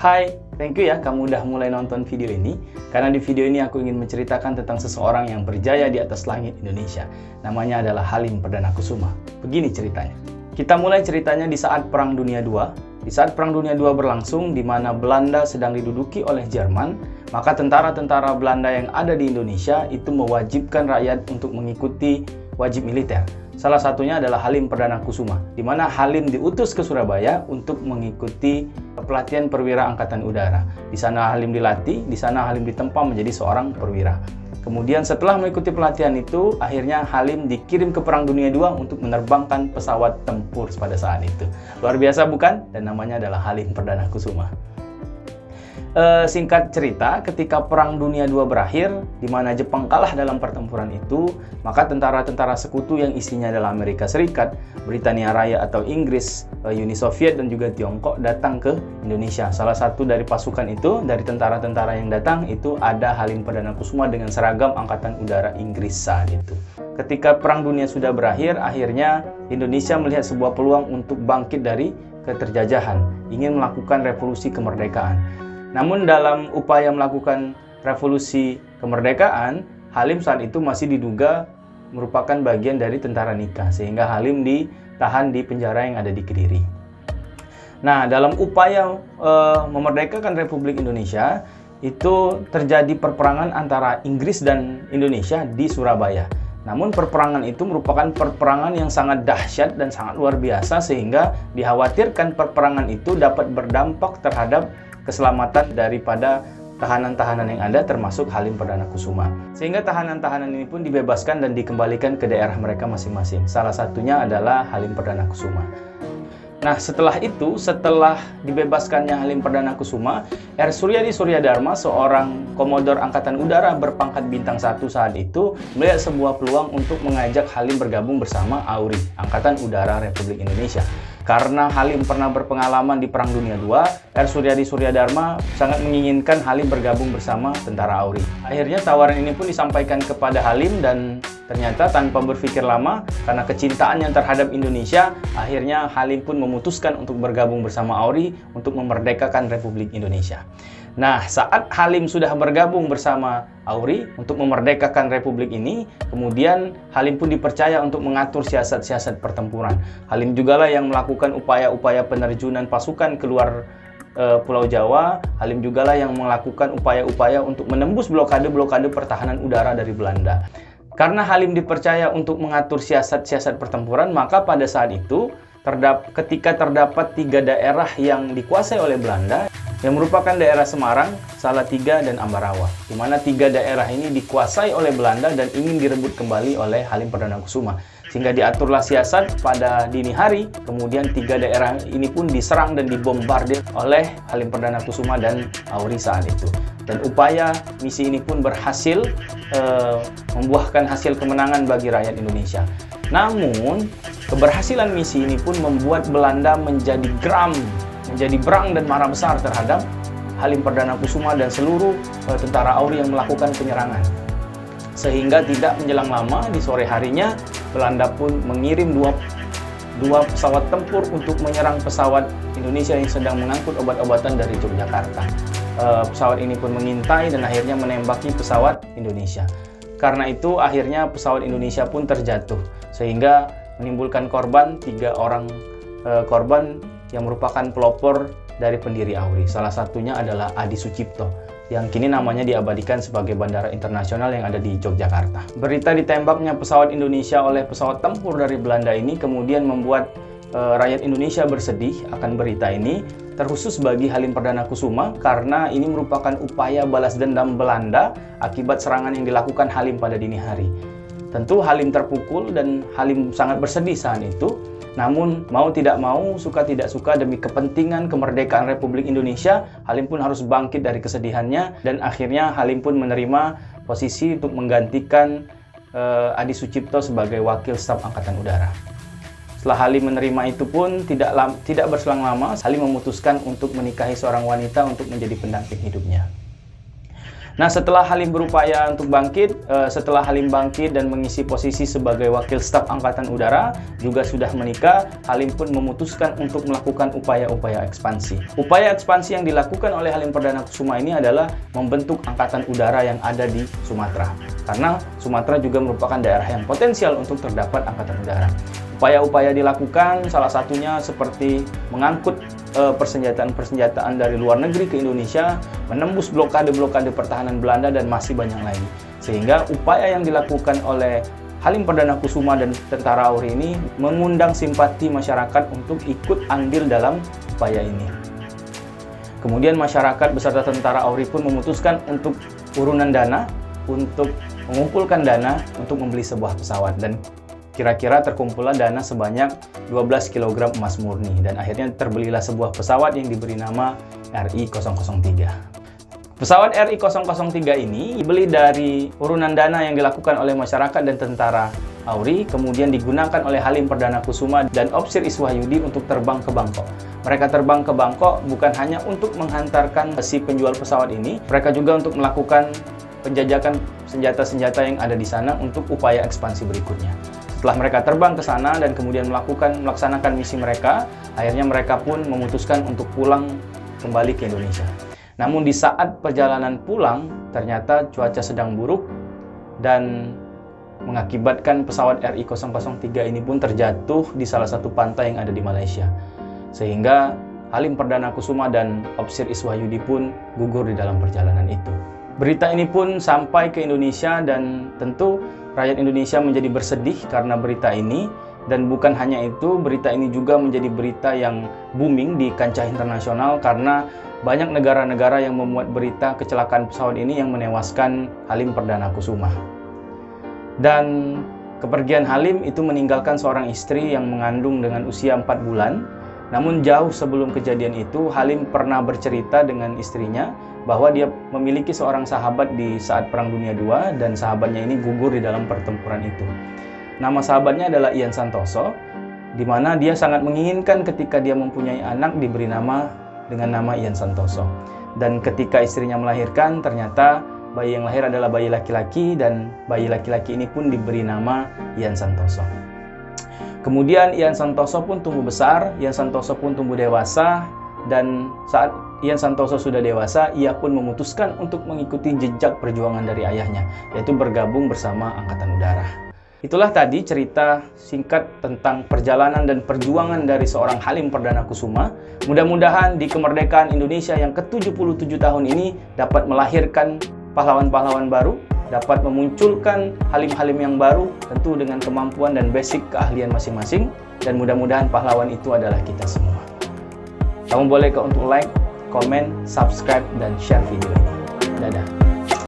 Hai, thank you ya kamu udah mulai nonton video ini. Karena di video ini aku ingin menceritakan tentang seseorang yang berjaya di atas langit Indonesia. Namanya adalah Halim Perdana Kusuma. Begini ceritanya. Kita mulai ceritanya di saat Perang Dunia II. Di saat Perang Dunia II berlangsung, di mana Belanda sedang diduduki oleh Jerman, maka tentara-tentara Belanda yang ada di Indonesia itu mewajibkan rakyat untuk mengikuti wajib militer. Salah satunya adalah Halim Perdana Kusuma, di mana Halim diutus ke Surabaya untuk mengikuti pelatihan perwira Angkatan Udara. Di sana Halim dilatih, di sana Halim ditempa menjadi seorang perwira. Kemudian setelah mengikuti pelatihan itu, akhirnya Halim dikirim ke Perang Dunia II untuk menerbangkan pesawat tempur pada saat itu. Luar biasa bukan? Dan namanya adalah Halim Perdana Kusuma. Singkat cerita, ketika Perang Dunia II berakhir, di mana Jepang kalah dalam pertempuran itu, maka tentara-tentara sekutu yang isinya adalah Amerika Serikat, Britania Raya atau Inggris, Uni Soviet dan juga Tiongkok datang ke Indonesia. Salah satu dari pasukan itu, dari tentara-tentara yang datang itu ada Halim Perdana Kusuma dengan seragam Angkatan Udara Inggris saat itu. Ketika Perang Dunia sudah berakhir, akhirnya Indonesia melihat sebuah peluang untuk bangkit dari keterjajahan, ingin melakukan revolusi kemerdekaan. Namun dalam upaya melakukan revolusi kemerdekaan, Halim saat itu masih diduga merupakan bagian dari tentara nikah, sehingga Halim ditahan di penjara yang ada di Kediri. Nah, dalam upaya memerdekakan Republik Indonesia, itu terjadi perperangan antara Inggris dan Indonesia di Surabaya. Namun perperangan itu merupakan perperangan yang sangat dahsyat dan sangat luar biasa, sehingga dikhawatirkan perperangan itu dapat berdampak terhadap keselamatan daripada tahanan-tahanan yang ada, termasuk Halim Perdana Kusuma. Sehingga tahanan-tahanan ini pun dibebaskan dan dikembalikan ke daerah mereka masing-masing. Salah satunya adalah Halim Perdana Kusuma. Nah, setelah itu, setelah dibebaskannya Halim Perdana Kusuma, R. Suryadi Suryadharma, seorang komodor Angkatan Udara berpangkat bintang 1 saat itu, melihat sebuah peluang untuk mengajak Halim bergabung bersama AURI, Angkatan Udara Republik Indonesia. Karena Halim pernah berpengalaman di Perang Dunia II, R. Suryadi Suryadharma sangat menginginkan Halim bergabung bersama tentara AURI. Akhirnya tawaran ini pun disampaikan kepada Halim dan ternyata tanpa berpikir lama, karena kecintaannya terhadap Indonesia, akhirnya Halim pun memutuskan untuk bergabung bersama AURI untuk memerdekakan Republik Indonesia. Nah, saat Halim sudah bergabung bersama AURI untuk memerdekakan Republik ini, kemudian Halim pun dipercaya untuk mengatur siasat-siasat pertempuran. Halim jugalah yang melakukan upaya-upaya penerjunan pasukan keluar Pulau Jawa. Halim jugalah yang melakukan upaya-upaya untuk menembus blokade-blokade pertahanan udara dari Belanda. Karena Halim dipercaya untuk mengatur siasat-siasat pertempuran, maka pada saat itu, ketika terdapat 3 daerah yang dikuasai oleh Belanda, yang merupakan daerah Semarang, Salatiga, dan Ambarawa, di mana 3 daerah ini dikuasai oleh Belanda dan ingin direbut kembali oleh Halim Perdana Kusuma. Sehingga diaturlah siasat pada dini hari, kemudian 3 daerah ini pun diserang dan dibombardir oleh Halim Perdana Kusuma dan AURI saat itu. Dan upaya misi ini pun berhasil membuahkan hasil kemenangan bagi rakyat Indonesia. Namun, keberhasilan misi ini pun membuat Belanda menjadi geram, menjadi berang dan marah besar terhadap Halim Perdana Kusuma dan seluruh tentara AURI yang melakukan penyerangan. Sehingga tidak menjelang lama, di sore harinya, Belanda pun mengirim dua pesawat tempur untuk menyerang pesawat Indonesia yang sedang mengangkut obat-obatan dari Yogyakarta. Pesawat ini pun mengintai dan akhirnya menembaki pesawat Indonesia. Karena itu, akhirnya pesawat Indonesia pun terjatuh, sehingga menimbulkan korban 3 orang korban yang merupakan pelopor dari pendiri AURI. Salah satunya adalah Adi Sucipto, yang kini namanya diabadikan sebagai bandara internasional yang ada di Yogyakarta. Berita ditembaknya pesawat Indonesia oleh pesawat tempur dari Belanda ini kemudian membuat rakyat Indonesia bersedih akan berita ini, terkhusus bagi Halim Perdana Kusuma, karena ini merupakan upaya balas dendam Belanda akibat serangan yang dilakukan Halim pada dini hari. Tentu Halim terpukul dan Halim sangat bersedih saat itu. Namun, mau tidak mau, suka tidak suka, demi kepentingan kemerdekaan Republik Indonesia, Halim pun harus bangkit dari kesedihannya, dan akhirnya Halim pun menerima posisi untuk menggantikan Adi Sucipto sebagai Wakil Staf Angkatan Udara. Setelah Halim menerima itu pun, tidak berselang lama, Halim memutuskan untuk menikahi seorang wanita untuk menjadi pendamping hidupnya. Nah, setelah Halim berupaya untuk bangkit, setelah Halim bangkit dan mengisi posisi sebagai wakil staf Angkatan Udara, juga sudah menikah, Halim pun memutuskan untuk melakukan upaya-upaya ekspansi. Upaya ekspansi yang dilakukan oleh Halim Perdana Kusuma ini adalah membentuk Angkatan Udara yang ada di Sumatera. Karena Sumatera juga merupakan daerah yang potensial untuk terdapat Angkatan Udara. Upaya-upaya dilakukan, salah satunya seperti mengangkut persenjataan-persenjataan dari luar negeri ke Indonesia, menembus blokade-blokade pertahanan Belanda, dan masih banyak lagi. Sehingga upaya yang dilakukan oleh Halim Perdana Kusuma dan tentara AURI ini mengundang simpati masyarakat untuk ikut andil dalam upaya ini. Kemudian masyarakat beserta tentara AURI pun memutuskan untuk urunan dana, untuk mengumpulkan dana untuk membeli sebuah pesawat, dan kira-kira terkumpullah dana sebanyak 12 kg emas murni, dan akhirnya terbelilah sebuah pesawat yang diberi nama RI-003. Pesawat RI-003 ini dibeli dari urunan dana yang dilakukan oleh masyarakat dan tentara AURI, kemudian digunakan oleh Halim Perdana Kusuma dan Opsir Iswahyudi untuk terbang ke Bangkok. Mereka terbang ke Bangkok bukan hanya untuk menghantarkan si penjual pesawat ini, mereka juga untuk melakukan penjajakan senjata-senjata yang ada di sana untuk upaya ekspansi berikutnya. Setelah mereka terbang ke sana dan kemudian melaksanakan misi mereka, akhirnya mereka pun memutuskan untuk pulang kembali ke Indonesia. Namun di saat perjalanan pulang, ternyata cuaca sedang buruk dan mengakibatkan pesawat RI-003 ini pun terjatuh di salah satu pantai yang ada di Malaysia. Sehingga Halim Perdana Kusuma dan Opsir Iswahyudi pun gugur di dalam perjalanan itu. Berita ini pun sampai ke Indonesia dan tentu rakyat Indonesia menjadi bersedih karena berita ini. Dan bukan hanya itu, berita ini juga menjadi berita yang booming di kancah internasional karena banyak negara-negara yang memuat berita kecelakaan pesawat ini yang menewaskan Halim Perdana Kusuma. Dan kepergian Halim itu meninggalkan seorang istri yang mengandung dengan usia 4 bulan. Namun jauh sebelum kejadian itu, Halim pernah bercerita dengan istrinya bahwa dia memiliki seorang sahabat di saat Perang Dunia II dan sahabatnya ini gugur di dalam pertempuran itu. Nama sahabatnya adalah Ian Santoso, di mana dia sangat menginginkan ketika dia mempunyai anak diberi nama dengan nama Ian Santoso. Dan ketika istrinya melahirkan, ternyata bayi yang lahir adalah bayi laki-laki dan bayi laki-laki ini pun diberi nama Ian Santoso. Kemudian Ian Santoso pun tumbuh besar, Ian Santoso pun tumbuh dewasa, dan saat Ian Santoso sudah dewasa, ia pun memutuskan untuk mengikuti jejak perjuangan dari ayahnya, yaitu bergabung bersama Angkatan Udara. Itulah tadi cerita singkat tentang perjalanan dan perjuangan dari seorang Halim Perdana Kusuma. Mudah-mudahan di kemerdekaan Indonesia yang ke-77 tahun ini dapat melahirkan pahlawan-pahlawan baru, dapat memunculkan Halim-Halim yang baru, tentu dengan kemampuan dan basic keahlian masing-masing, dan mudah-mudahan pahlawan itu adalah kita semua. Kamu boleh untuk like, komen, subscribe, dan share video ini.